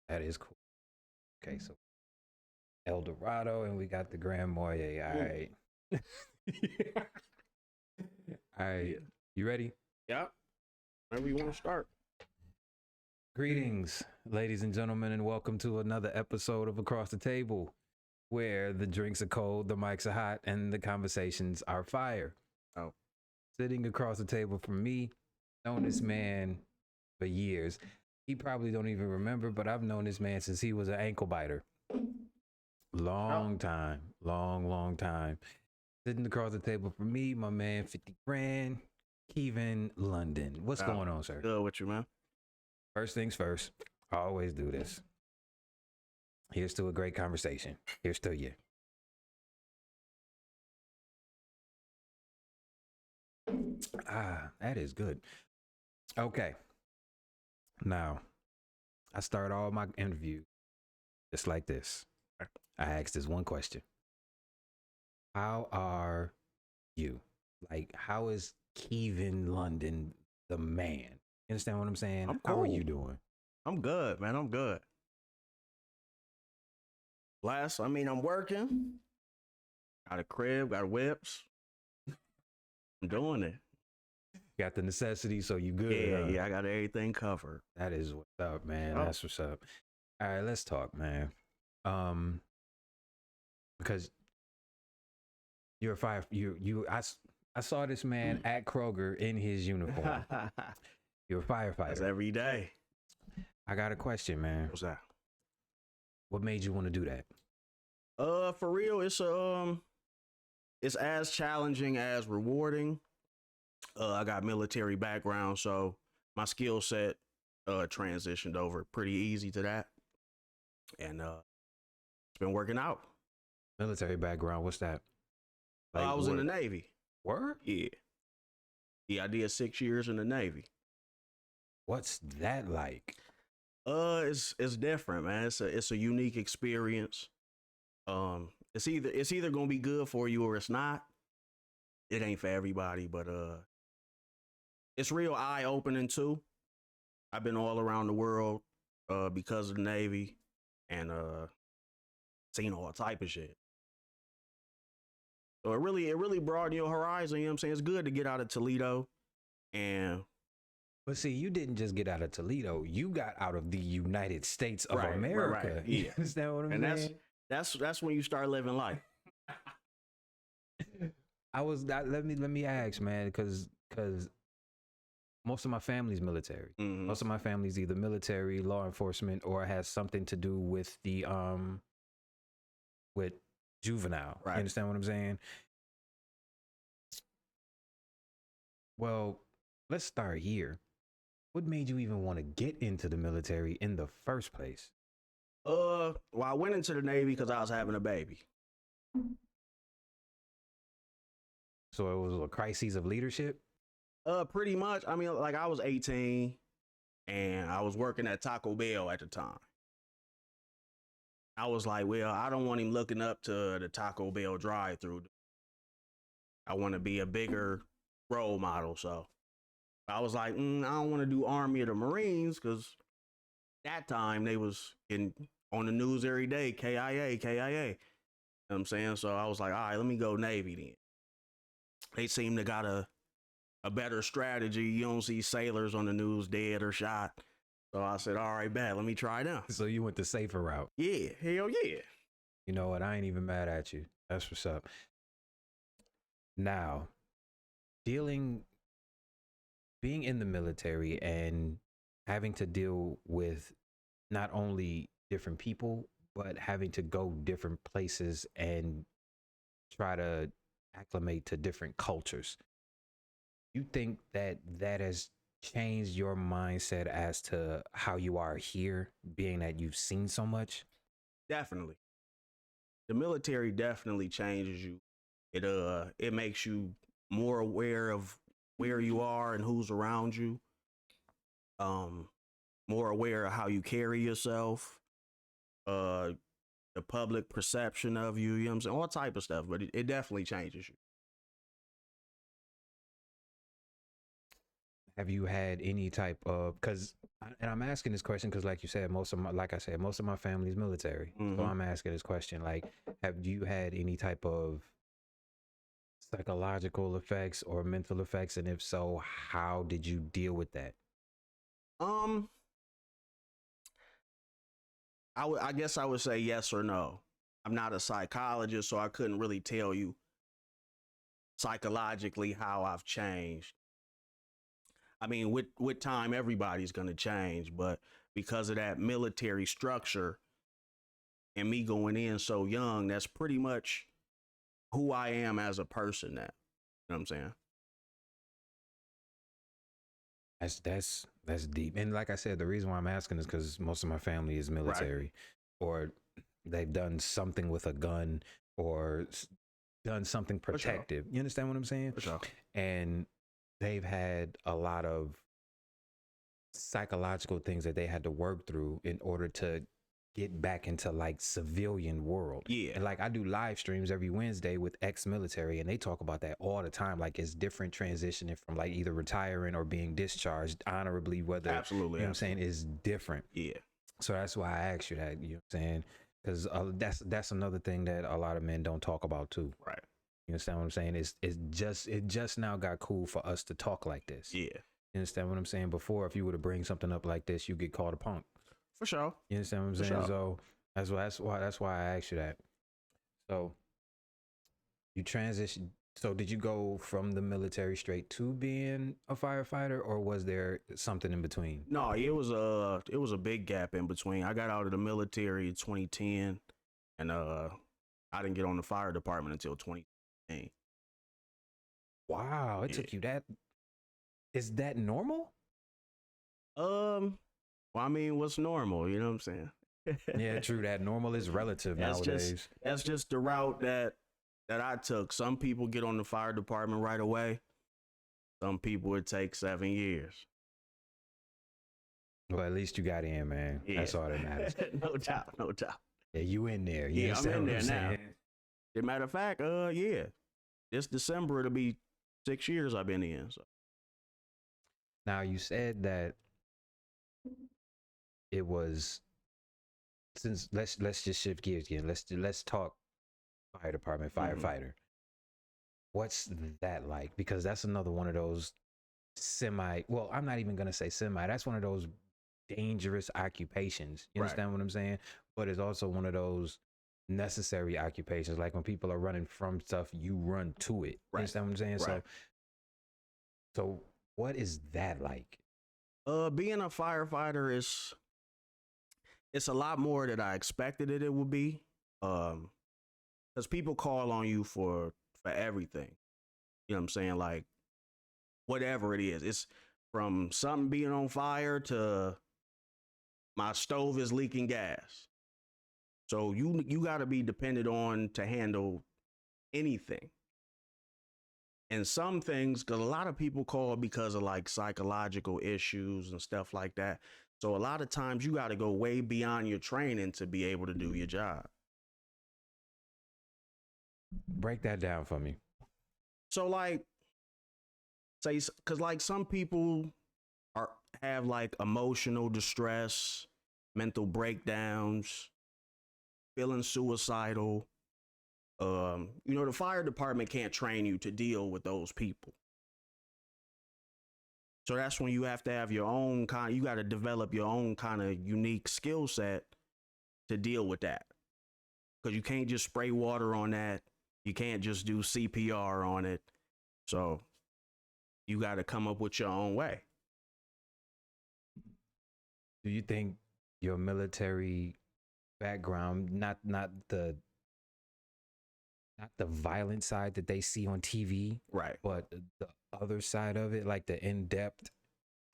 That is cool. Okay, so El Dorado, and we got the Grand Marnier. All right. All right. Yeah. You ready? Yeah. Whenever you want to start. Greetings, ladies and gentlemen, and welcome to another episode of Across the Table, where the drinks are cold, the mics are hot, and the conversations are fire. Oh. Sitting across the table from me, known this man for years. He probably don't even remember, but I've known this man since he was an ankle biter. Long time. Sitting across the table from me, my man 50 grand, Keevin London. What's going on, sir? Good with you, man. First things first, I always do this. Here's to a great conversation. Here's to you. Ah, that is good. Okay. Now, I start all my interviews just like this. I ask this one question. How are you? Like, how is Keevin London the man? You understand what I'm saying? I'm How are cool. you doing? I'm good, man. I'm good. I'm working. Got a crib, got whips. I'm doing it. Got the necessity, so you good. Yeah, I got everything covered. That is what's up, man. Oh. That's what's up. All right, let's talk, man. Because you're a fire. I saw this man at Kroger in his uniform. You're a firefighter. That's every day. I got a question, man. What's that? What made you want to do that? For real, it's as challenging as rewarding. I got military background, so my skill set transitioned over pretty easy to that, and it's been working out. Military background. What's that? I was in the Navy. Word? Yeah, I did 6 years in the Navy. What's that like? It's different, man. It's a unique experience. It's either gonna be good for you or it's not. It ain't for everybody, but it's real eye opening too. I've been all around the world because of the Navy, and seen all type of shit. So it really broadened your horizon. You know what I'm saying? It's good to get out of Toledo, and But see, you didn't just get out of Toledo. You got out of the United States of Right, America. right. You Yeah. understand what I'm and saying? that's when you start living life. Let me ask, man, because most of my family's military. Mhm. Most of my family's either military, law enforcement, or has something to do with the with juvenile. Right. You understand what I'm saying? Well, let's start here. What made you even want to get into the military in the first place? Well, I went into the Navy because I was having a baby. So it was a crisis of leadership? Pretty much. I mean, like I was 18 and I was working at Taco Bell at the time. I was like, well, I don't want him looking up to the Taco Bell drive-through. I want to be a bigger role model. So I was like, I don't want to do Army or the Marines because that time they was on the news every day, KIA. You know what I'm saying? So I was like, all right, let me go Navy then. They seem to got a better strategy. You don't see sailors on the news dead or shot. So I said, all right, bet, let me try them. So you went the safer route. Yeah, hell yeah. You know what? I ain't even mad at you. That's what's up. Now, being in the military and having to deal with not only different people, but having to go different places and try to acclimate to different cultures. You think that has changed your mindset as to how you are here, being that you've seen so much? Definitely. The military definitely changes you. It makes you more aware of where you are and who's around you. More aware of how you carry yourself. The public perception of you, you know what I'm saying? All type of stuff, but it definitely changes you. have you had any type of, because, and I'm asking this question because, like you said, like I said, most of my family is military. So I'm asking this question, like, have you had any type of psychological effects or mental effects? And if so, how did you deal with that? Um, I guess I would say yes or no. I'm not a psychologist, so I couldn't really tell you psychologically how I've changed. I mean, with time, everybody's gonna change, but because of that military structure and me going in so young, that's pretty much who I am as a person now. You know what I'm saying? That's deep. And like I said, the reason why I'm asking is because most of my family is military, or they've done something with a gun, or done something protective. You understand what I'm saying? For sure. And they've had a lot of psychological things that they had to work through in order to get back into like civilian world. Yeah. And like I do live streams every Wednesday with ex-military, and they talk about that all the time. Like it's different transitioning from like either retiring or being discharged honorably, whether Absolutely, you know what I'm saying, is different. Yeah. So that's why I asked you that, you know what I'm saying? Because that's another thing that a lot of men don't talk about too. Right. You understand what I'm saying? It just now got cool for us to talk like this. Yeah. You understand what I'm saying? Before, if you were to bring something up like this, you get called a punk. For sure. You understand what I'm saying? Sure. So that's why I asked you that. So you transition. So did you go from the military straight to being a firefighter, or was there something in between? No, it was a big gap in between. I got out of the military in 2010, and I didn't get on the fire department until 2018. Wow, it took you that. Is that normal? Well, I mean, what's normal? You know what I'm saying? Yeah, true. That normal is relative nowadays. That's just the route that I took. Some people get on the fire department right away. Some people it takes 7 years. Well, at least you got in, man. Yeah. That's all that matters. No doubt, no doubt. Yeah, you in there. You Yeah, I'm in there now. saying? As a matter of fact, yeah, this December it'll be 6 years I've been in. So. Now you said that it was, since let's just shift gears again. Let's talk fire department, firefighter. What's that like? Because that's another one of those well, I'm not even gonna say semi. That's one of those dangerous occupations. You understand what I'm saying? But it's also one of those necessary occupations. Like when people are running from stuff, you run to it. You understand what I'm saying? Right. So what is that like? Being a firefighter it's a lot more than I expected it would be. Because people call on you for everything. You know what I'm saying? Like whatever it is. It's from something being on fire to my stove is leaking gas. So you got to be dependent on to handle anything. And some things, because a lot of people call because of like psychological issues and stuff like that. So a lot of times you got to go way beyond your training to be able to do your job. Break that down for me. So like, say, because like some people have like emotional distress, mental breakdowns, feeling suicidal. The fire department can't train you to deal with those people. So that's when you have to have your own you got to develop your own kind of unique skill set to deal with that. Because you can't just spray water on that. You can't just do CPR on it. So you got to come up with your own way. Do you think your military background, not the violent side that they see on TV, right, but the other side of it, like the in-depth,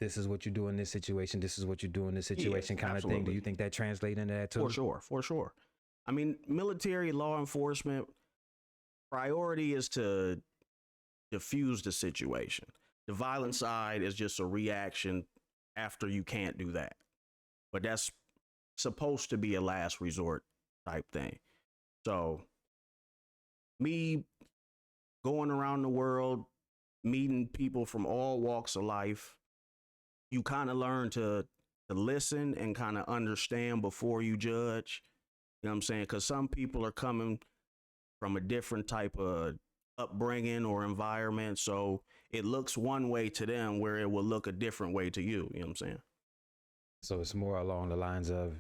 this is what you do in this situation, this is what you do in this situation, kind of thing, do you think that translates into that too? For sure. I mean, military law enforcement priority is to diffuse the situation. The violent side is just a reaction after you can't do that. But that's supposed to be a last resort type thing. So me going around the world, meeting people from all walks of life, you kind of learn to listen and kind of understand before you judge. You know what I'm saying? Because some people are coming from a different type of upbringing or environment, so it looks one way to them where it will look a different way to you. You know what I'm saying? So it's more along the lines of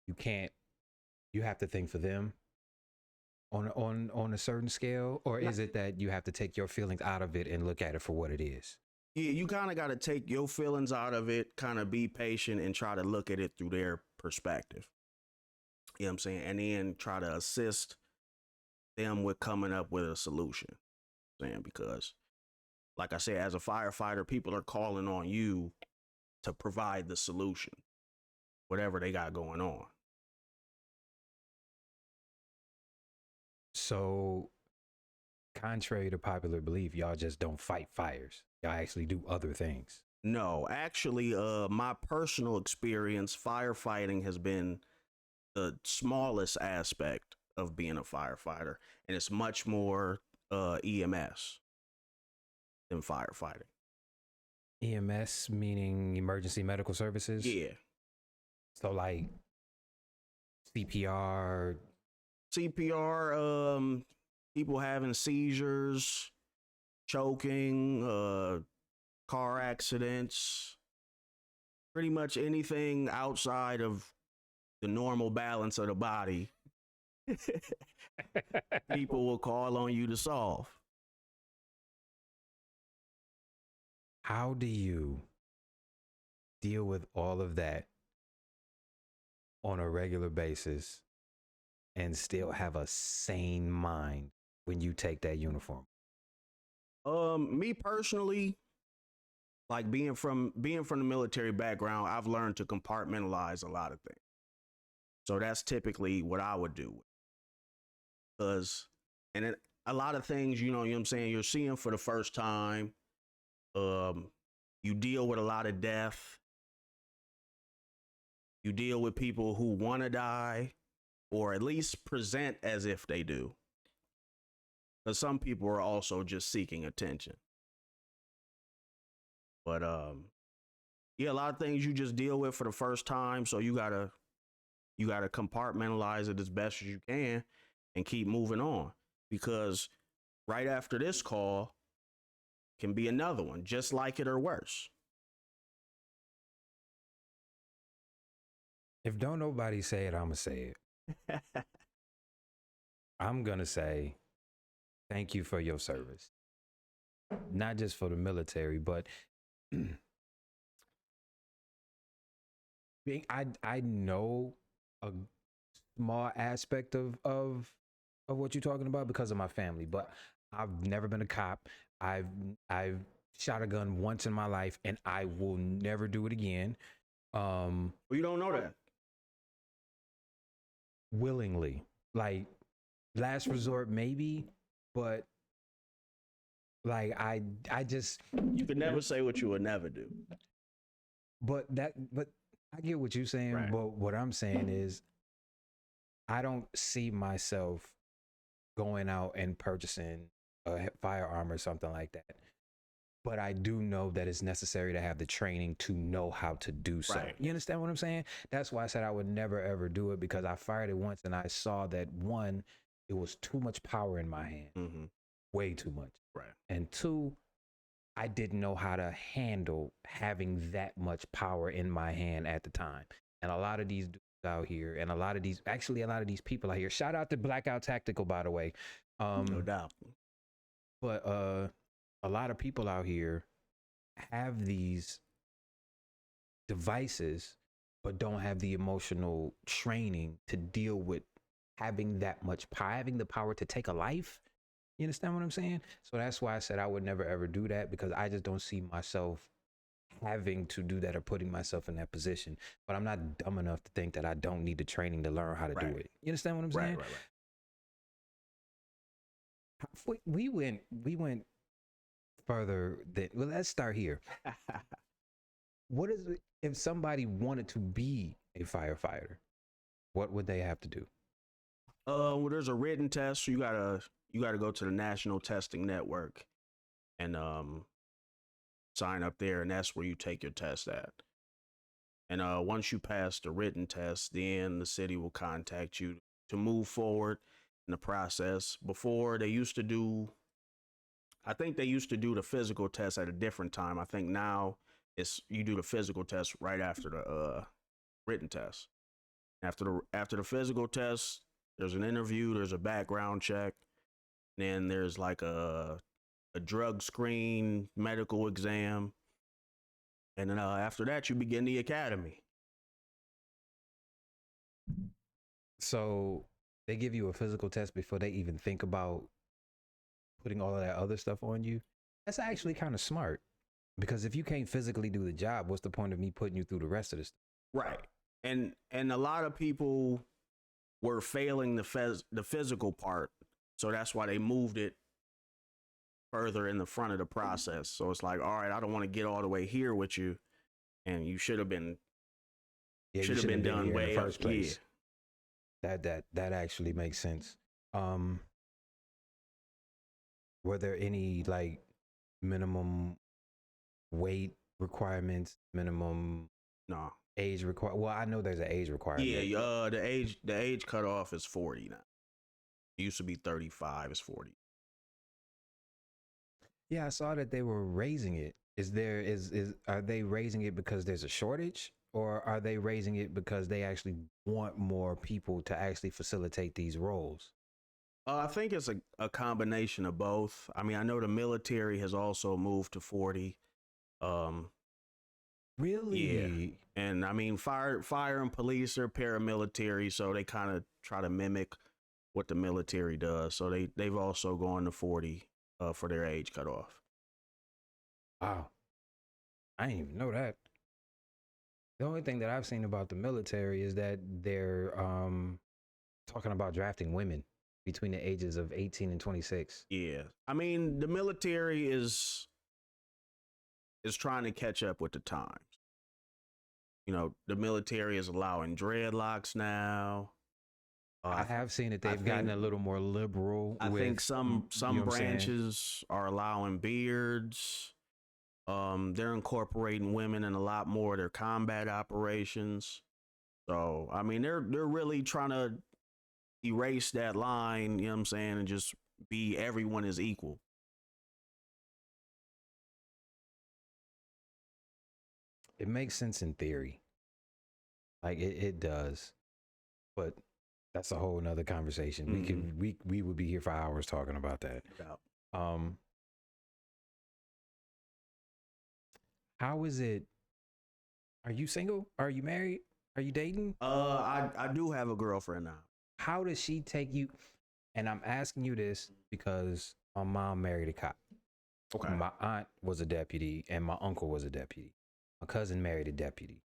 you can't, you have to think for them on a certain scale, or is it that you have to take your feelings out of it and look at it for what it is? Yeah, you kind of got to take your feelings out of it, kind of be patient and try to look at it through their perspective. You know what I'm saying? And then try to assist them with coming up with a solution. Saying because, like I said, as a firefighter, people are calling on you to provide the solution, whatever they got going on. So, contrary to popular belief, y'all just don't fight fires. Y'all actually do other things. No, actually, my personal experience, firefighting has been the smallest aspect of being a firefighter, and it's much more EMS than firefighting. EMS meaning emergency medical services? Yeah. So like CPR, people having seizures, choking, car accidents, pretty much anything outside of the normal balance of the body. People will call on you to solve. How do you deal with all of that on a regular basis and still have a sane mind when you take that uniform? Me personally, like being from the military background, I've learned to compartmentalize a lot of things. So that's typically what I would do. Because, and then a lot of things, you know what I'm saying, you're seeing for the first time. You deal with a lot of death. You deal with people who want to die, or at least present as if they do. Because some people are also just seeking attention. But yeah, a lot of things you just deal with for the first time, so you gotta compartmentalize it as best as you can and keep moving on. Because right after this call can be another one, just like it or worse. If don't nobody say it, I'ma say it. I'm gonna say thank you for your service. Not just for the military, but I know a small aspect of what you're talking about because of my family, but I've never been a cop. I've shot a gun once in my life, and I will never do it again. Well, you don't know that. Willingly, like last resort maybe, but like I just, you could never say what you would never do. But I get what you're saying, right. But what I'm saying is I don't see myself going out and purchasing a firearm or something like that. But I do know that it's necessary to have the training to know how to do so. Right. You understand what I'm saying? That's why I said I would never, ever do it, because I fired it once and I saw that, one, it was too much power in my hand. Mm-hmm. Way too much. Right. And two, I didn't know how to handle having that much power in my hand at the time. And a lot of these dudes out here, and a lot of these people out here, shout out to Blackout Tactical, by the way. No doubt. But a lot of people out here have these devices, but don't have the emotional training to deal with having that much power, having the power to take a life. You understand what I'm saying? So that's why I said I would never, ever do that, because I just don't see myself having to do that or putting myself in that position. But I'm not dumb enough to think that I don't need the training to learn how to do it. You understand what I'm saying? Right. We went further than, well, let's start here. What is it, if somebody wanted to be a firefighter, what would they have to do? Well, there's a written test. So you gotta go to the National Testing Network and sign up there, and that's where you take your test at. And once you pass the written test, then the city will contact you to move forward in the process. Before they used to do, I think they used to do the physical test at a different time. I think now it's you do the physical test right after the written test. After the physical test, there's an interview, there's a background check, then there's like a drug screen, medical exam, and then after that you begin the academy. So they give you a physical test before they even think about putting all of that other stuff on you. That's actually kind of smart, because if you can't physically do the job, what's the point of me putting you through the rest of this? Right. And a lot of people were failing the physical part, so that's why they moved it further in the front of the process. So it's like, all right, I don't want to get all the way here with you, and you should have been done way in the first up. place. Yeah. That actually makes sense. Were there any like minimum weight requirements, minimum No. age requirement? Well, I know there's an age requirement. Yeah, the age cutoff is 40 now. It used to be 35, it's 40. Yeah, I saw that they were raising it. Are they raising it because there's a shortage, or are they raising it because they actually want more people to actually facilitate these roles? I think it's a combination of both. I mean, I know the military has also moved to 40. Really? Yeah. And I mean, fire and police are paramilitary, so they kind of try to mimic what the military does. So they've also gone to 40 for their age cutoff. Wow. I didn't even know that. The only thing that I've seen about the military is that they're talking about drafting women between the ages of 18 and 26. Yeah. I mean, the military is trying to catch up with the times. You know, the military is allowing dreadlocks now. I have seen that they've gotten a little more liberal. I think some branches are allowing beards. They're incorporating women in a lot more of their combat operations. So, I mean, they're really trying to erase that line, you know what I'm saying, and just be everyone is equal. It makes sense in theory. Like it does. But that's a whole nother conversation. Mm-hmm. We would be here for hours talking about that. Yeah. How is it? Are you single? Are you married? Are you dating? I do have a girlfriend now. How does she take you? And I'm asking you this because my mom married a cop. Okay. My aunt was a deputy and my uncle was a deputy. My cousin married a deputy.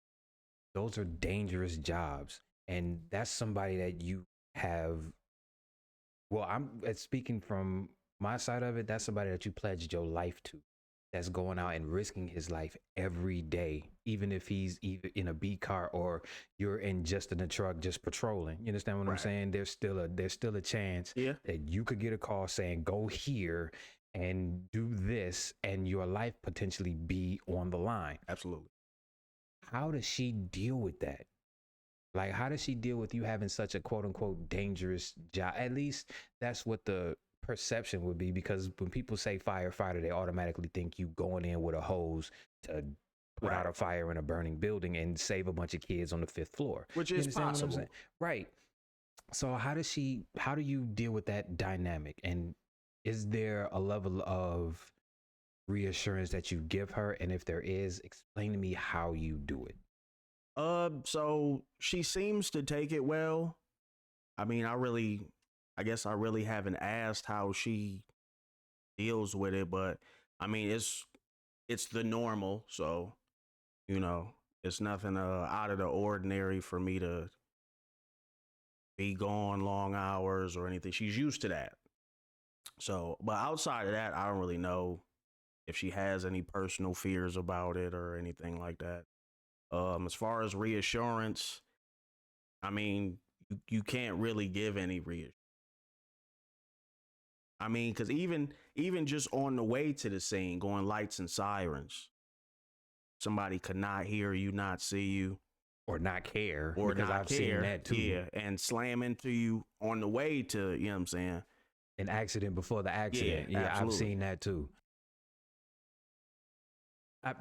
Those are dangerous jobs. And that's somebody that you have. Well, I'm speaking from my side of it. That's somebody that you pledged your life to. That's going out and risking his life every day, even if he's either in a beat car or you're in a truck just patrolling. You understand what I'm saying? There's still a chance that you could get a call saying go here and do this, and your life potentially be on the line. Absolutely. How does she deal with that? Like, how does she deal with you having such a quote unquote dangerous job? At least that's what the perception would be, because when people say firefighter, they automatically think you going in with a hose to put out a fire in a burning building and save a bunch of kids on the 5th floor, which is possible. Right. So how do you deal with that dynamic? And is there a level of reassurance that you give her? And if there is, explain to me how you do it. So she seems to take it well. I mean, I guess I really haven't asked how she deals with it, but I mean, it's the normal. So, you know, it's nothing out of the ordinary for me to be gone long hours or anything. She's used to that. So, but outside of that, I don't really know if she has any personal fears about it or anything like that. As far as reassurance, I mean, you can't really give any reassurance. I mean, because even just on the way to the scene, going lights and sirens, somebody could not hear you, not see you, or not care, or because not I've care. seen that too. Yeah, and slam into you on the way to, you know what I'm saying? An accident before the accident. Yeah, I've absolutely. seen that too.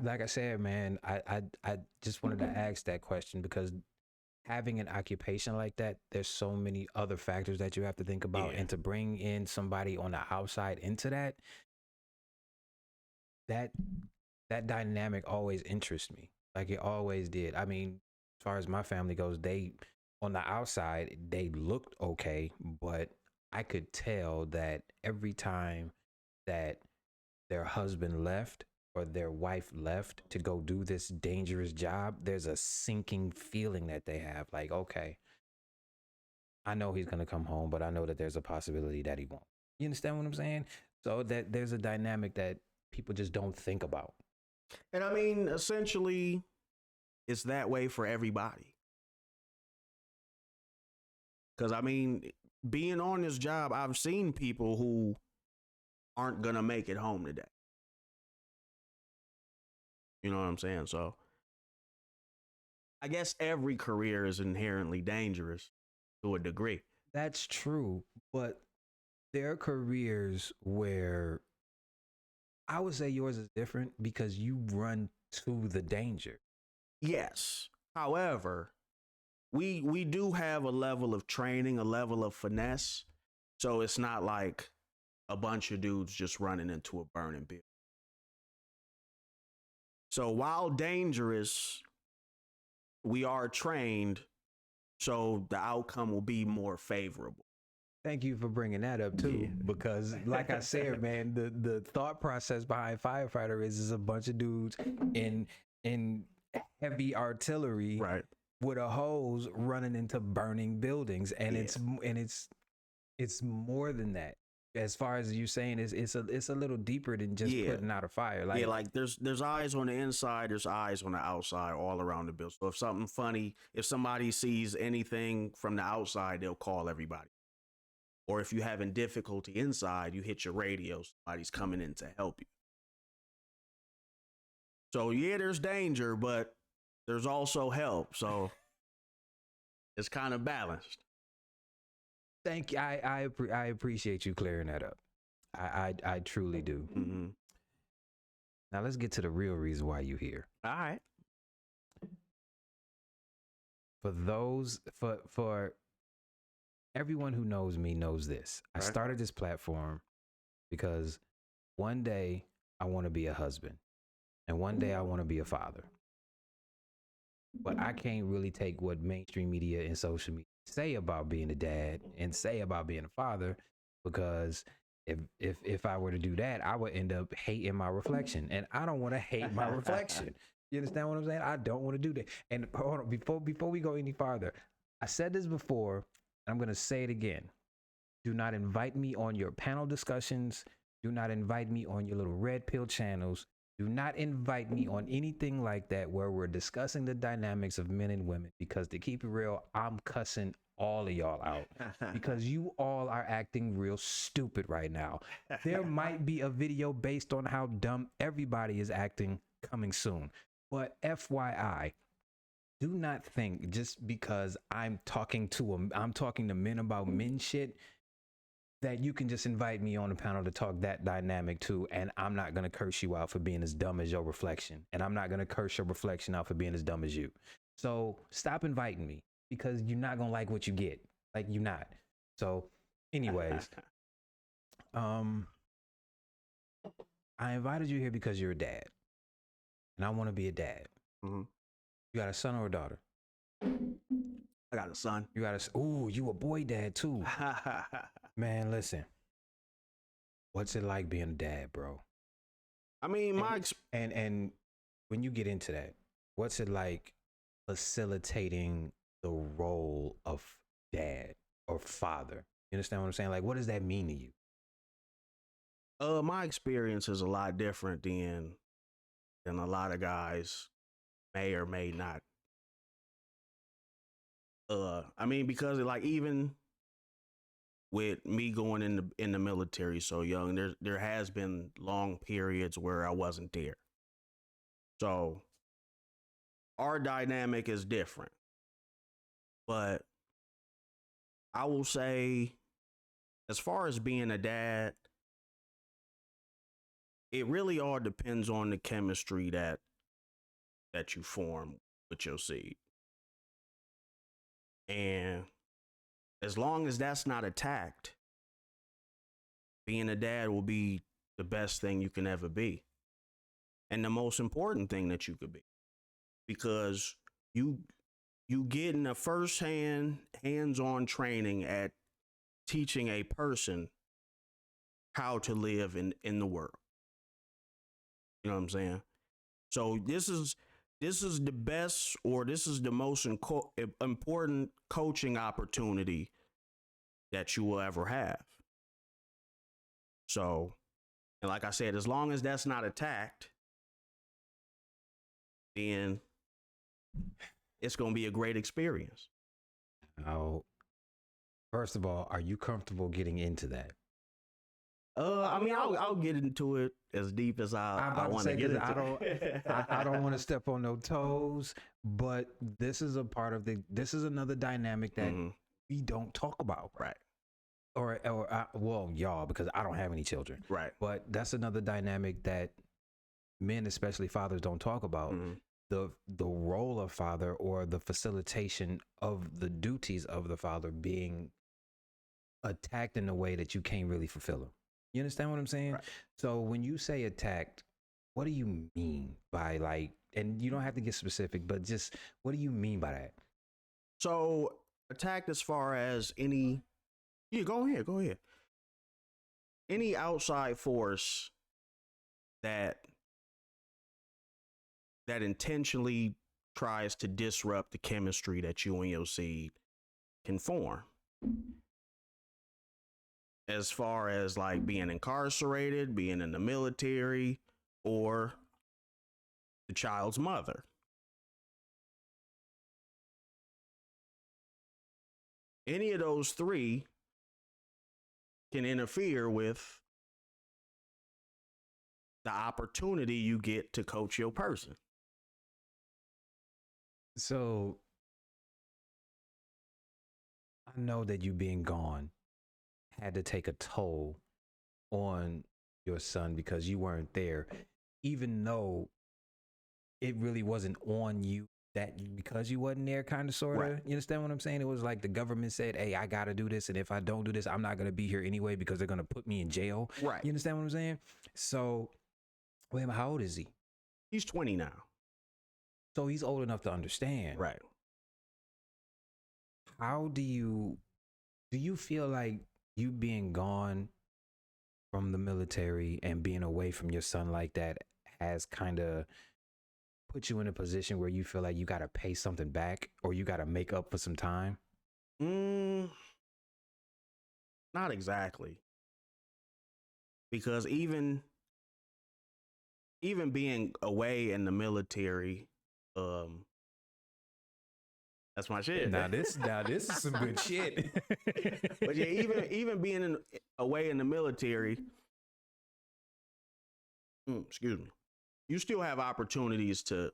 Like I said, man, I just wanted to ask that question because having an occupation like that, there's so many other factors that you have to think about, Yeah. and to bring in somebody on the outside into that dynamic always interests me. Like it always did. I mean, as far as my family goes, they on the outside they looked okay, but I could tell that every time that their husband left or their wife left to go do this dangerous job, there's a sinking feeling that they have. Like, okay, I know he's gonna come home, but I know that there's a possibility that he won't. You understand what I'm saying? So that there's a dynamic that people just don't think about. And I mean, essentially, it's that way for everybody. Because I mean, being on this job, I've seen people who aren't going to make it home today. You know what I'm saying? So I guess every career is inherently dangerous to a degree. That's true, but there are careers where I would say yours is different because you run to the danger. Yes. However, we do have a level of training, a level of finesse. So it's not like a bunch of dudes just running into a burning building. So while dangerous, we are trained, so the outcome will be more favorable. Thank you for bringing that up too, because like I said, man, the thought process behind Firefighter is a bunch of dudes in heavy artillery, Right. with a hose running into burning buildings, and it's more than that. As far as you saying, it's a little deeper than just putting out a fire. Like, like there's eyes on the inside, there's eyes on the outside, all around the building. So if something funny, if somebody sees anything from the outside, they'll call everybody. Or if you're having difficulty inside, you hit your radio, somebody's coming in to help you. So yeah, there's danger, but there's also help. So it's kind of balanced. thank you. I appreciate you clearing that up. I truly do. Mm-hmm. Now let's get to the real reason why you're here. All right. For everyone who knows me knows this. I started this platform because one day I want to be a husband, and one day I want to be a father. But I can't really take what mainstream media and social media say about being a dad and say about being a father, because if I were to do that, I would end up hating my reflection, and I don't want to hate my reflection. You understand what I'm saying? I don't want to do that. And hold on, before we go any farther, I said this before, and I'm going to say it again. Do not invite me on your panel discussions. Do not invite me on your little red pill channels. Do not invite me on anything like that where we're discussing the dynamics of men and women, because to keep it real, I'm cussing all of y'all out because you all are acting real stupid right now. There might be a video based on how dumb everybody is acting coming soon. But FYI, do not think just because I'm talking to men about men shit that you can just invite me on the panel to talk that dynamic too, and I'm not gonna curse you out for being as dumb as your reflection, and I'm not gonna curse your reflection out for being as dumb as you. So stop inviting me, because you're not gonna like what you get. Like, you're not. So, anyways, I invited you here because you're a dad, and I want to be a dad. Mm-hmm. You got a son or a daughter? I got a son. You got a you a boy dad too. Man, listen. What's it like being a dad, bro? I mean, and when you get into that, what's it like facilitating the role of dad or father? You understand what I'm saying? Like, what does that mean to you? My experience is a lot different than a lot of guys may or may not. I mean, because like even with me going in the military so young, there has been long periods where I wasn't there. So our dynamic is different. But I will say, as far as being a dad, it really all depends on the chemistry that you form with your seed. And as long as that's not attacked, being a dad will be the best thing you can ever be. And the most important thing that you could be. Because you getting a hands-on training at teaching a person how to live in the world. You know what I'm saying? So this is the best, or this is the most important coaching opportunity that you will ever have. So, and like I said, as long as that's not attacked, then it's going to be a great experience. Now, first of all, are you comfortable getting into that? I mean, I'll get into it as deep as I want to get into it. I don't want to step on no toes, but this is this is another dynamic that we don't talk about. Right. Well, y'all, because I don't have any children. Right. But that's another dynamic that men, especially fathers, don't talk about. The role of father, or the facilitation of the duties of the father, being attacked in a way that you can't really fulfill them. You understand what I'm saying? Right. So when you say attacked, what do you mean by, like, and you don't have to get specific, but just what do you mean by that? So attacked as far as any, go ahead. Any outside force that intentionally tries to disrupt the chemistry that you and your seed can form. As far as like being incarcerated, being in the military, or the child's mother. Any of those three can interfere with the opportunity you get to coach your person. So I know that you being gone had to take a toll on your son because you weren't there, even though it really wasn't on you because you wasn't there, kind of, sort of. Right. You understand what I'm saying? It was like the government said, hey, I got to do this. And if I don't do this, I'm not going to be here anyway because they're going to put me in jail. Right. You understand what I'm saying? So, wait a minute, how old is he? He's 20 now. So he's old enough to understand. Right. How do you feel like you being gone from the military and being away from your son like that has kind of put you in a position where you feel like you got to pay something back, or you got to make up for some time? Not exactly. Because even being away in the military, that's my shit. Now this is some good shit. But yeah, even being away in the military, excuse me, you still have opportunities to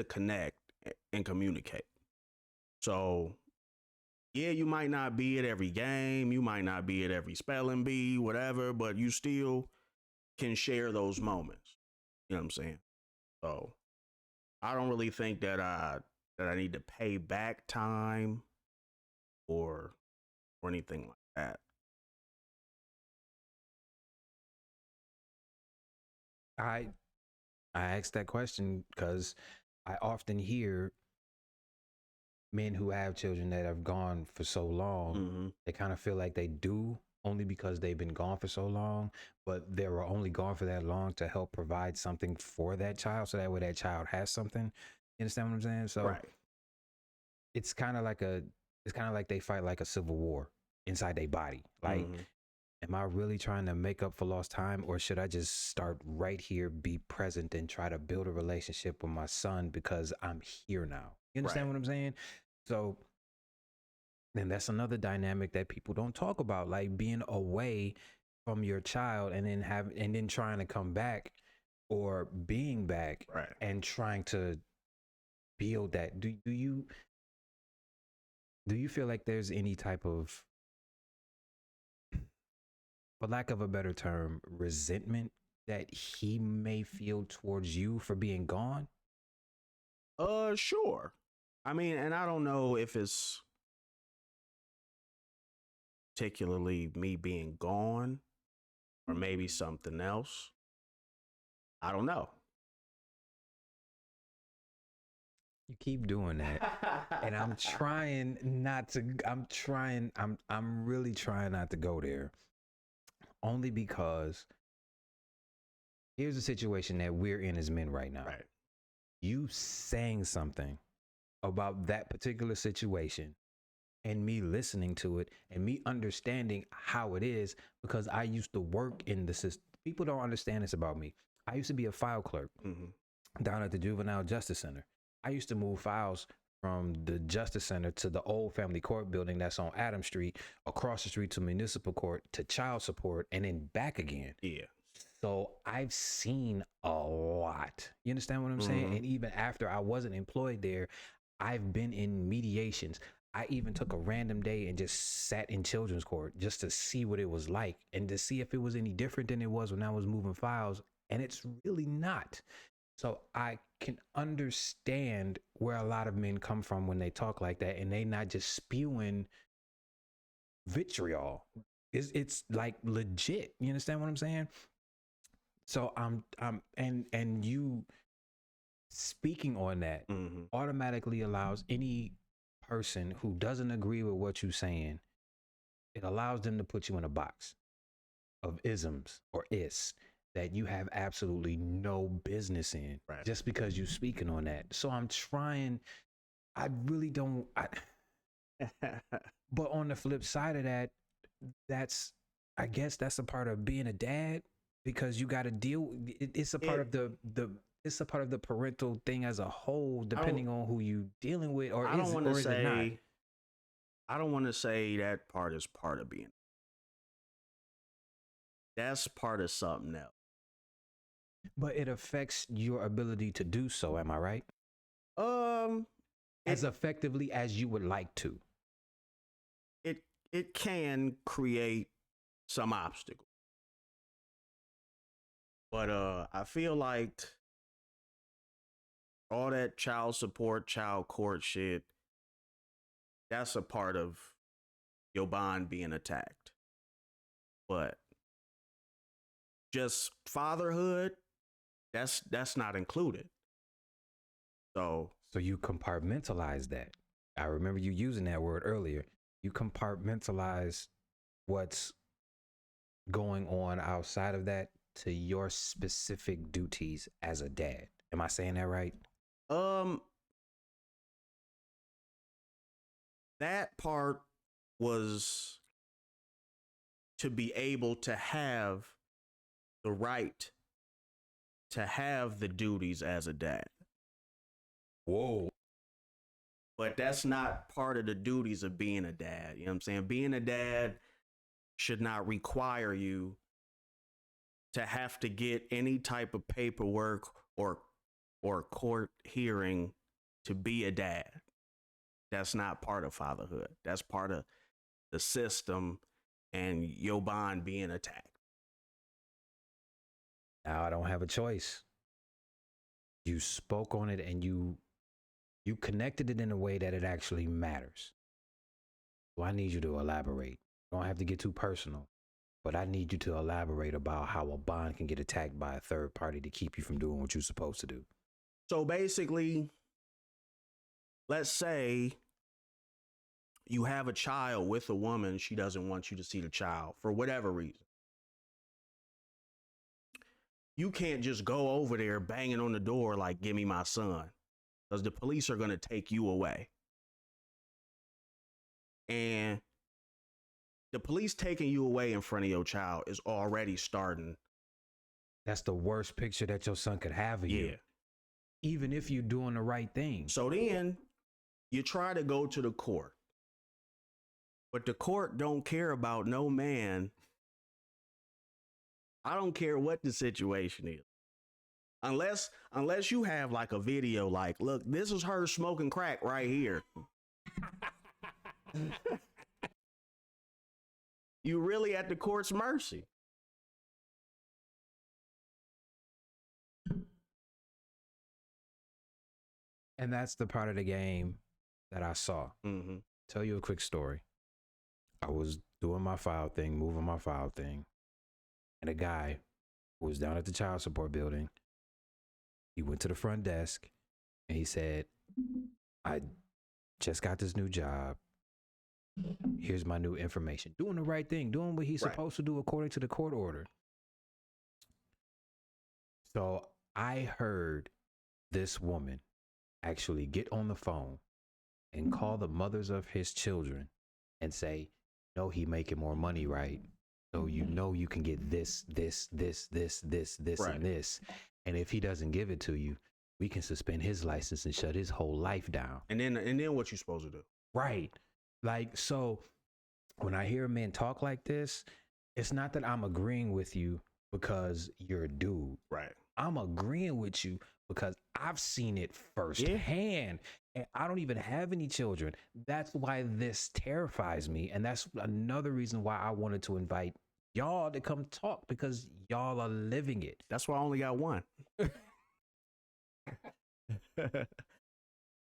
connect and communicate. So yeah, you might not be at every game, you might not be at every spelling bee, whatever, but you still can share those moments. You know what I'm saying? So I don't really think that I need to pay back time or anything like that. I asked that question because I often hear men who have children that have gone for so long, they kind of feel like they do only because they've been gone for so long, but they were only gone for that long to help provide something for that child, so that way that child has something. You understand what I'm saying? So right. It's kind of like they fight like a civil war inside their body. Like, am I really trying to make up for lost time, or should I just start right here, be present, and try to build a relationship with my son because I'm here now? You understand what I'm saying? So then that's another dynamic that people don't talk about, like being away from your child and then trying to come back, or being back and trying to build that? Do you feel like there's any type of, for lack of a better term, resentment that he may feel towards you for being gone? Sure. I mean, and I don't know if it's particularly me being gone or maybe something else. I don't know. You keep doing that. And I'm trying not to, I'm really trying not to go there. Only because here's the situation that we're in as men right now. Right. You saying something about that particular situation and me listening to it and me understanding how it is, because I used to work in the system. People don't understand this about me. I used to be a file clerk down at the Juvenile Justice Center. I used to move files from the Justice Center to the old family court building that's on Adams Street, across the street to municipal court, to child support, and then back again. Yeah. So I've seen a lot. You understand what I'm saying? And even after I wasn't employed there, I've been in mediations. I even took a random day and just sat in children's court just to see what it was like and to see if it was any different than it was when I was moving files. And it's really not. So I can understand where a lot of men come from when they talk like that, and they not just spewing vitriol. It's like legit. You understand what I'm saying? So and you speaking on that automatically allows any person who doesn't agree with what you're saying, it allows them to put you in a box of isms or is that you have absolutely no business in, just because you're speaking on that. So I'm trying, I really don't, but on the flip side of that, I guess that's a part of being a dad, because you got to deal, it's a part of it's a part of the parental thing as a whole, depending on who you dealing with, or I don't want to say, I don't want to say that part is part of being. That's part of something else. But it affects your ability to do so, am I right? As effectively as you would like to. It can create some obstacles. But I feel like all that child support, child court shit, that's a part of your bond being attacked. But just fatherhood, that's not included. So you compartmentalize that. I remember you using that word earlier. You compartmentalize what's going on outside of that to your specific duties as a dad. Am I saying that right? That part was to be able to have the right to have the duties as a dad. Whoa. But that's not part of the duties of being a dad. You know what I'm saying? Being a dad should not require you to have to get any type of paperwork or court hearing to be a dad. That's not part of fatherhood. That's part of the system and your bond being attacked. Now I don't have a choice. You spoke on it and you connected it in a way that it actually matters. So I need you to elaborate. You don't have to get too personal, but I need you to elaborate about how a bond can get attacked by a third party to keep you from doing what you're supposed to do. So basically, let's say you have a child with a woman, she doesn't want you to see the child for whatever reason. You can't just go over there banging on the door like, give me my son, because the police are going to take you away. And the police taking you away in front of your child is already starting. That's the worst picture that your son could have of you. Even if you're doing the right thing. So then you try to go to the court. But the court don't care about no man. I don't care what the situation is. Unless you have like a video like, look, this is her smoking crack right here. You really at the court's mercy. And that's the part of the game that I saw. Mm-hmm. Tell you a quick story. I was doing my file thing, moving my file thing, and a guy who was down at the child support building, he went to the front desk and he said, I just got this new job. Here's my new information. Doing the right thing, doing what he's supposed to do according to the court order. So I heard this woman actually get on the phone and call the mothers of his children and say, no, he making more money, right? So you know you can get this, and this. And if he doesn't give it to you, we can suspend his license and shut his whole life down. And then what you supposed to do? Right. Like, so when I hear men talk like this, it's not that I'm agreeing with you because you're a dude. Right. I'm agreeing with you because I've seen it firsthand. And I don't even have any children. That's why this terrifies me. And that's another reason why I wanted to invite y'all to come talk, because y'all are living it. That's why I only got one.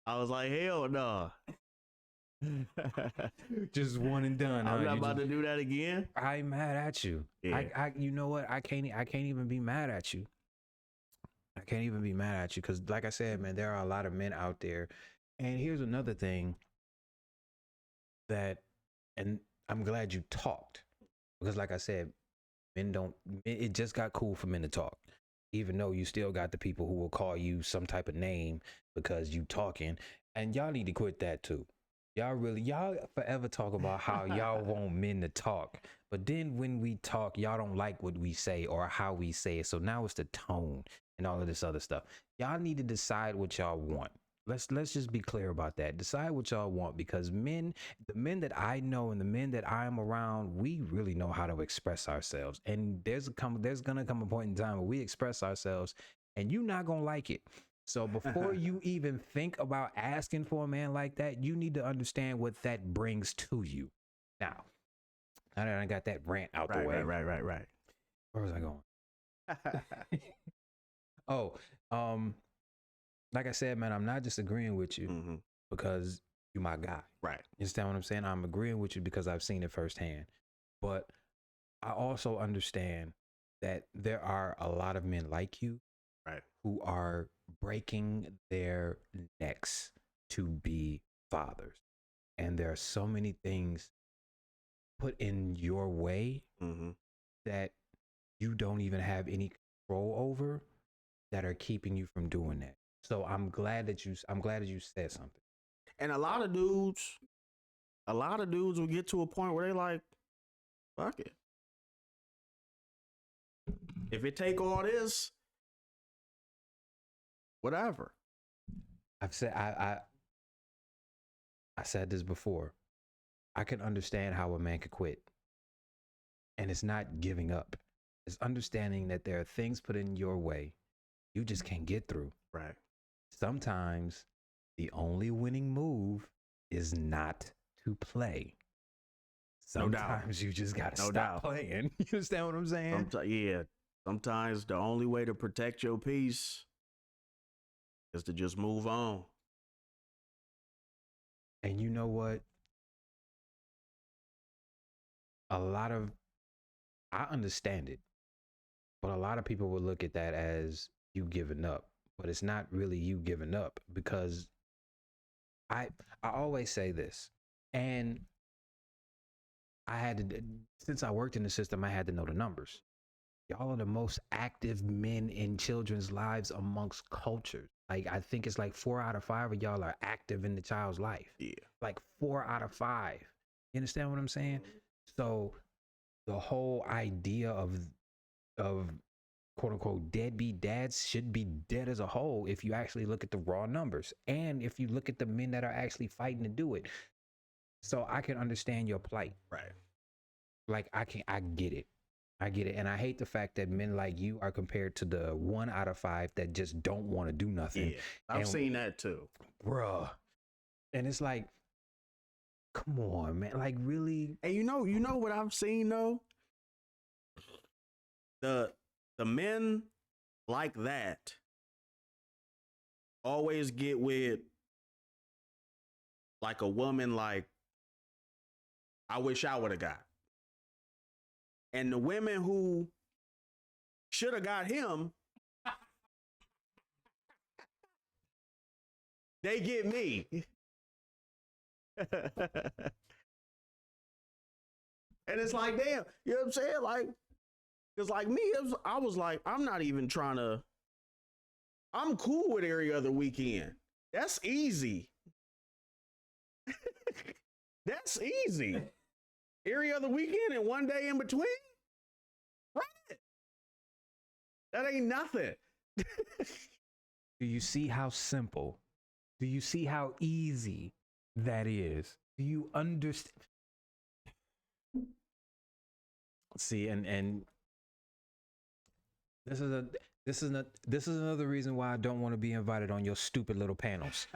I was like, hell no. Just one and done. I'm not about to do that again. I'm mad at you. Yeah. I you know what? I can't even be mad at you. I can't even be mad at you because, like I said, man, there are a lot of men out there. And here's another thing that, and I'm glad you talked, because like I said, it just got cool for men to talk, even though you still got the people who will call you some type of name because you talking, and y'all need to quit that too. Y'all forever talk about how y'all want men to talk, but then when we talk, y'all don't like what we say or how we say it. So now it's the tone and all of this other stuff. Y'all need to decide what y'all want. Let's just be clear about that. Decide what y'all want, because the men that I know and the men that I'm around, we really know how to express ourselves. And there's gonna come a point in time where we express ourselves and you're not gonna like it. So before you even think about asking for a man like that, you need to understand what that brings to you. Now that I got that rant out the way. Right. Where was I going? Like I said, man, I'm not just agreeing with you because you're my guy. Right. You understand what I'm saying? I'm agreeing with you because I've seen it firsthand. But I also understand that there are a lot of men like you, right, who are breaking their necks to be fathers. And there are so many things put in your way that you don't even have any control over that are keeping you from doing that. So I'm glad that you said something. And a lot of dudes will get to a point where they like, fuck it. If it take all this, whatever. I've said I said this before. I can understand how a man could quit. And it's not giving up. It's understanding that there are things put in your way you just can't get through. Right. Sometimes the only winning move is not to play. Sometimes you just gotta stop playing. You understand what I'm saying? Sometimes the only way to protect your peace is to just move on. And you know what? I understand it, but a lot of people will look at that as you giving up. But it's not really you giving up, because I always say this, and since I worked in the system, I had to know the numbers. Y'all are the most active men in children's lives amongst cultures. Like, I think it's like 4 out of 5 of y'all are active in the child's life. Yeah. Like 4 out of 5. You understand what I'm saying? So the whole idea of quote unquote deadbeat dads should be dead as a whole if you actually look at the raw numbers, and if you look at the men that are actually fighting to do it. So I can understand your plight. Right. Like I get it. I get it. And I hate the fact that men like you are compared to the 1 out of 5 that just don't want to do nothing. Yeah, I've And, seen that too. bruh. And it's like, come on, man. Like, really? And you know what I've seen though? The men like that always get with like a woman like I wish I would have got. And the women who should have got him, they get me. And it's like, damn, you know what I'm saying? Like, because like me, I was like, I'm not even trying to, I'm cool with every other weekend. That's easy. That's easy. Every other weekend and one day in between? Right. That ain't nothing. Do you see how simple? Do you see how easy that is? Do you understand? See, and this is another reason why I don't want to be invited on your stupid little panels.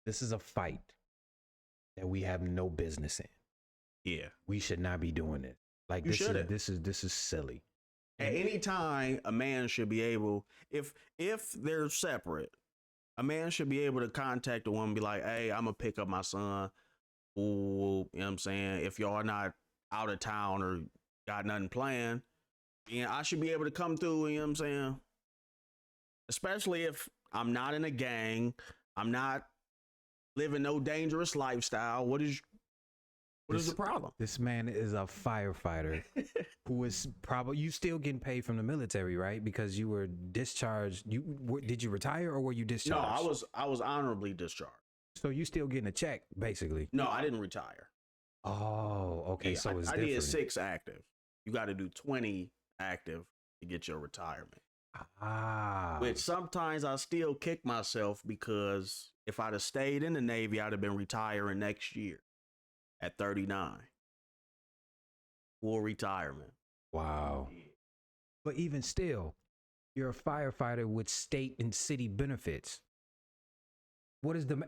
This is a fight that we have no business in. Yeah. We should not be doing it. Like, this is silly. At any time, a man should be able, if they're separate, a man should be able to contact a woman and be like, hey, I'm going to pick up my son. Ooh, you know what I'm saying? If y'all are not out of town or got nothing planned, I should be able to come through, you know what I'm saying? Especially if I'm not in a gang, I'm not living no dangerous lifestyle. What is the problem? This man is a firefighter who is probably, you still getting paid from the military, right? Because you were discharged. Did you retire or were you discharged? No, I was honorably discharged. So you still getting a check, basically? No, I didn't retire. Oh, okay. Yeah, So it's I different. did 6 active. You got to do 20 active to get your retirement. Ah. Which sometimes I still kick myself because if I'd have stayed in the Navy, I'd have been retiring next year at 39. Full retirement. Wow. But even still, you're a firefighter with state and city benefits. What is the...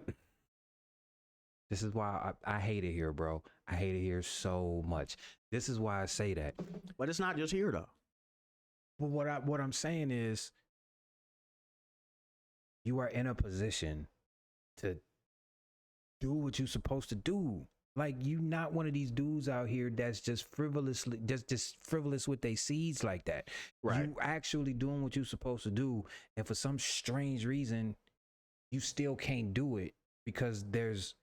This is why I hate it here, bro. I hate it here so much. This is why I say that. But it's not just here, though. But what I'm saying is, you are in a position to do what you're supposed to do. Like, you not one of these dudes out here that's just frivolously, just frivolous with their seeds like that. Right. You actually doing what you're supposed to do, and for some strange reason, you still can't do it because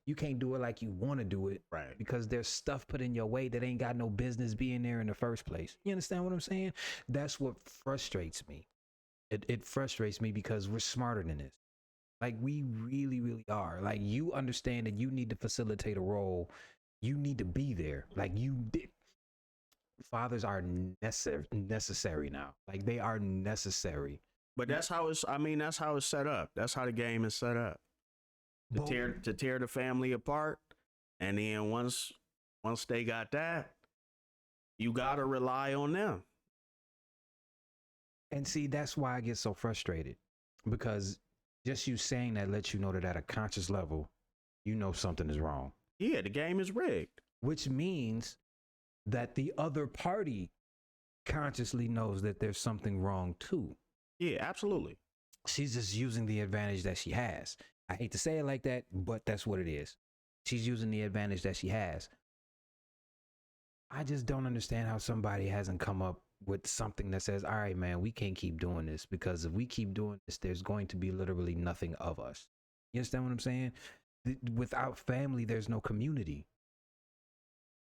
you can't do it like you want to do it. Right. Because there's stuff put in your way that ain't got no business being there in the first place. You understand what I'm saying? That's what frustrates me. It frustrates me because we're smarter than this. Like, we really, really are. Like, you understand that you need to facilitate a role. You need to be there. Like, you did. Fathers are necessary now. Like, they are necessary. But that's how it's set up. That's how the game is set up. To tear the family apart. And then once they got that, you gotta rely on them. And see, that's why I get so frustrated. Because just you saying that lets you know that at a conscious level, you know something is wrong. Yeah, the game is rigged. Which means that the other party consciously knows that there's something wrong too. Yeah, absolutely. She's just using the advantage that she has. I hate to say it like that, but that's what it is. She's using the advantage that she has. I just don't understand how somebody hasn't come up with something that says, all right, man, we can't keep doing this, because if we keep doing this, there's going to be literally nothing of us. You understand what I'm saying? Without family, there's no community.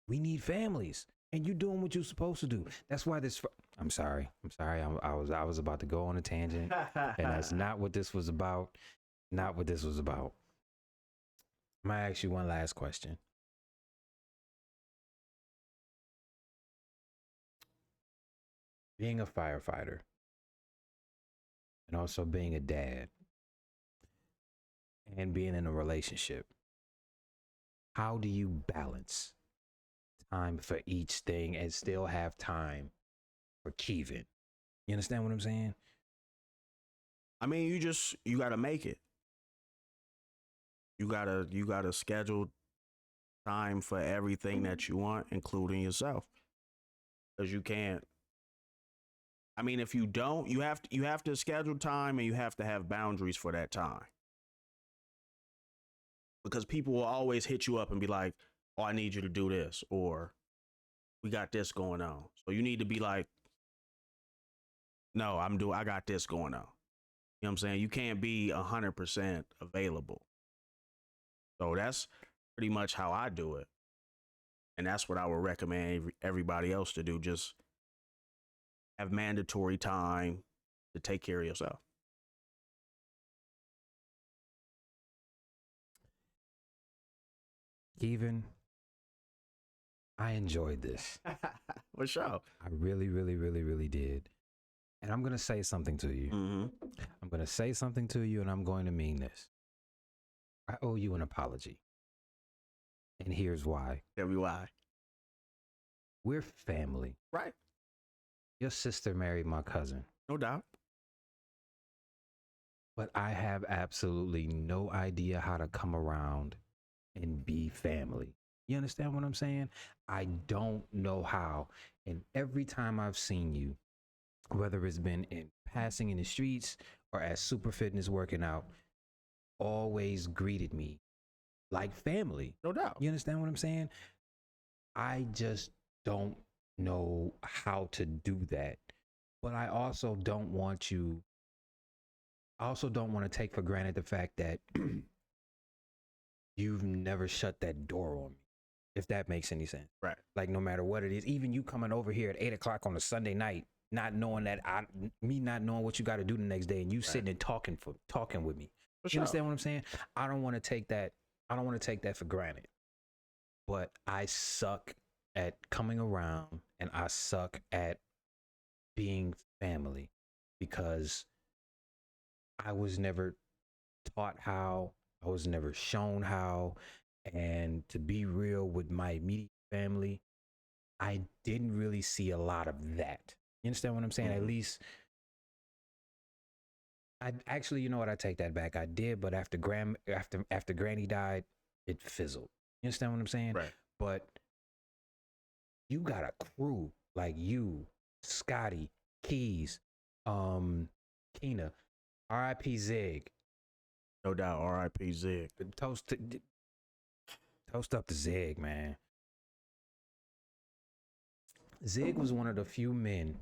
We need families, and you're doing what you're supposed to do. That's why I'm sorry. I was about to go on a tangent, and that's not what this was about. Not what this was about. I'm gonna ask you one last question. Being a firefighter and also being a dad and being in a relationship, how do you balance time for each thing and still have time for Keevin. You understand what I'm saying? I mean, you gotta make it. You gotta schedule time for everything that you want, including yourself. Because you can't. I mean, if you don't, you have to schedule time and you have to have boundaries for that time. Because people will always hit you up and be like, "Oh, I need you to do this," or "We got this going on." So you need to be like, "No, I got this going on." You know what I'm saying? You can't be 100% available. So that's pretty much how I do it. And that's what I would recommend everybody else to do. Just have mandatory time to take care of yourself. Keevin, I enjoyed this. For sure. I really, really, really, really did. And I'm going to say something to you. Mm-hmm. I'm going to say something to you, and I'm going to mean this. I owe you an apology. And here's why. Tell me why. We're family. Right. Your sister married my cousin. No doubt. But I have absolutely no idea how to come around and be family. You understand what I'm saying? I don't know how. And every time I've seen you, whether it's been in passing in the streets or at Super Fitness working out, always greeted me like family. No doubt. You understand what I'm saying? I just don't know how to do that. But I also don't want to take for granted the fact that you've never shut that door on me, if that makes any sense. Right. Like, no matter what it is, even you coming over here at 8 o'clock on a Sunday night, not knowing not knowing what you got to do the next day, and you sitting and talking with me. For You sure. understand what I'm saying? I don't want to take that for granted. But I suck at coming around, and I suck at being family because I was never taught how, I was never shown how. And to be real with my immediate family, I didn't really see a lot of that. You understand what I'm saying? Mm-hmm. At least, I actually, you know what? I take that back. I did, but after Granny died, it fizzled. You understand what I'm saying? Right. But you got a crew like you, Scotty, Keys, Keena, R.I.P. Zig. No doubt. R.I.P. Zig. Toast up to Zig, man. Zig was one of the few men.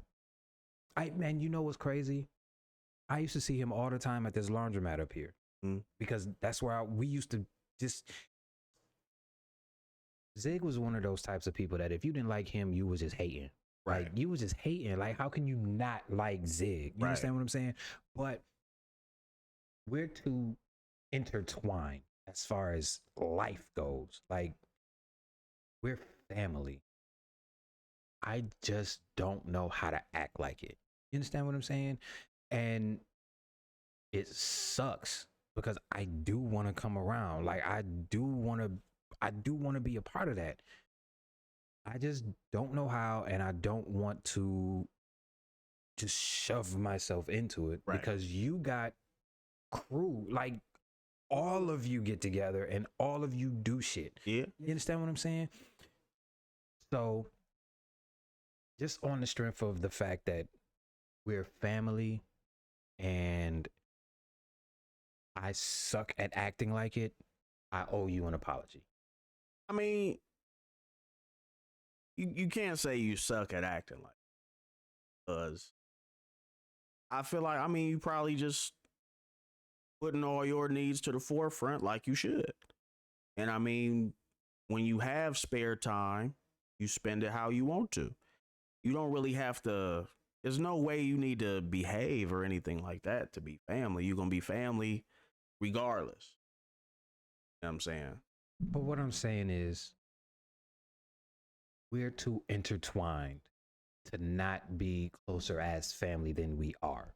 Man, you know what's crazy? I used to see him all the time at this laundromat up here because that's where we used to just. Zig was one of those types of people that if you didn't like him, you was just hating. Right. Like, you was just hating. Like, how can you not like Zig? You understand what I'm saying? But we're too intertwined as far as life goes. Like, we're family. I just don't know how to act like it. You understand what I'm saying? And it sucks because I do want to come around. Like, I do want to be a part of that. I just don't know how, and I don't want to just shove myself into it because you got crew. Like, all of you get together and all of you do shit. Yeah. You understand what I'm saying? So, just on the strength of the fact that we're family and I suck at acting like it, I owe you an apology. I mean, you can't say you suck at acting like it, because I feel like, I mean, you probably just putting all your needs to the forefront like you should. And I mean, when you have spare time, you spend it how you want to. You don't really have to, there's no way you need to behave or anything like that to be family. You're going to be family regardless. You know what I'm saying? But what I'm saying is, we're too intertwined to not be closer as family than we are,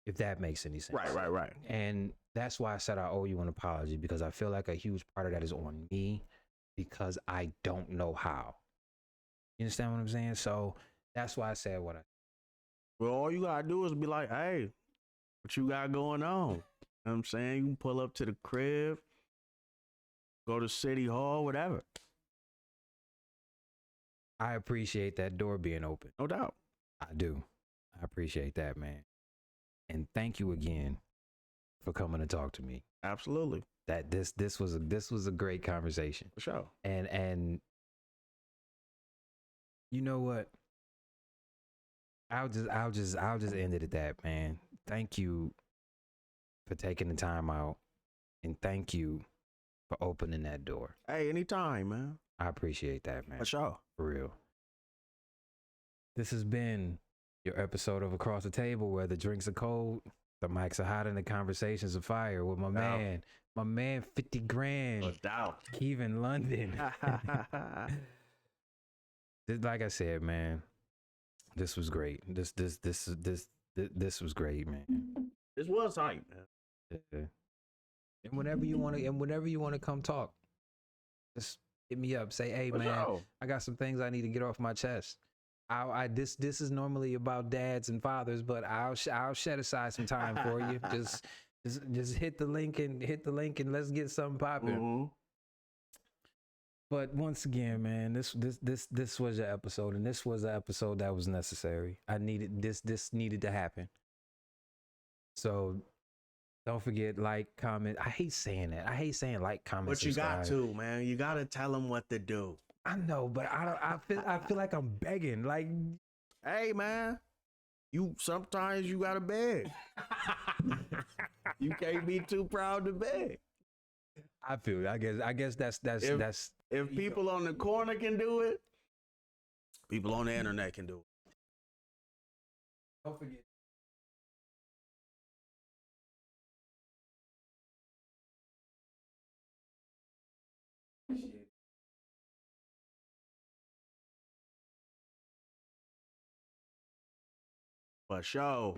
if that makes any sense. Right. And that's why I said I owe you an apology, because I feel like a huge part of that is on me because I don't know how. You understand what I'm saying? So that's why I said what I. Well, all you gotta do is be like, hey, what you got going on? You know what I'm saying? You can pull up to the crib, go to City Hall, whatever. I appreciate that door being open. No doubt. I do. I appreciate that, man. And thank you again for coming to talk to me. Absolutely. That this was a great conversation. For sure. And you know what? I'll just end it at that, man. Thank you for taking the time out, and thank you for opening that door. Hey, anytime, man. I appreciate that, man. For sure. For real. This has been your episode of Across the Table, where the drinks are cold, the mics are hot, and the conversations are fire with my man, 50 grand. No doubt. Keevin London. Like I said, man, this was great. This was great, man. This was hype, man. Yeah. And whenever you want to come talk, just hit me up. Say, hey, man, I got some things I need to get off my chest. This is normally about dads and fathers, but I'll set aside some time for you. Just hit the link and let's get something popping. Mm-hmm. But once again, man, this was your episode, and this was an episode that was necessary. I needed this needed to happen. So don't forget, like, comment. I hate saying that. I hate saying like, comment. But you subscribe. got to, man. You got to tell them what to do. I know, but I feel like I'm begging. Like, hey, man, sometimes you gotta beg. You can't be too proud to beg. I feel. I guess that's if people on the corner can do it, people on the internet can do it. Don't forget. For sure.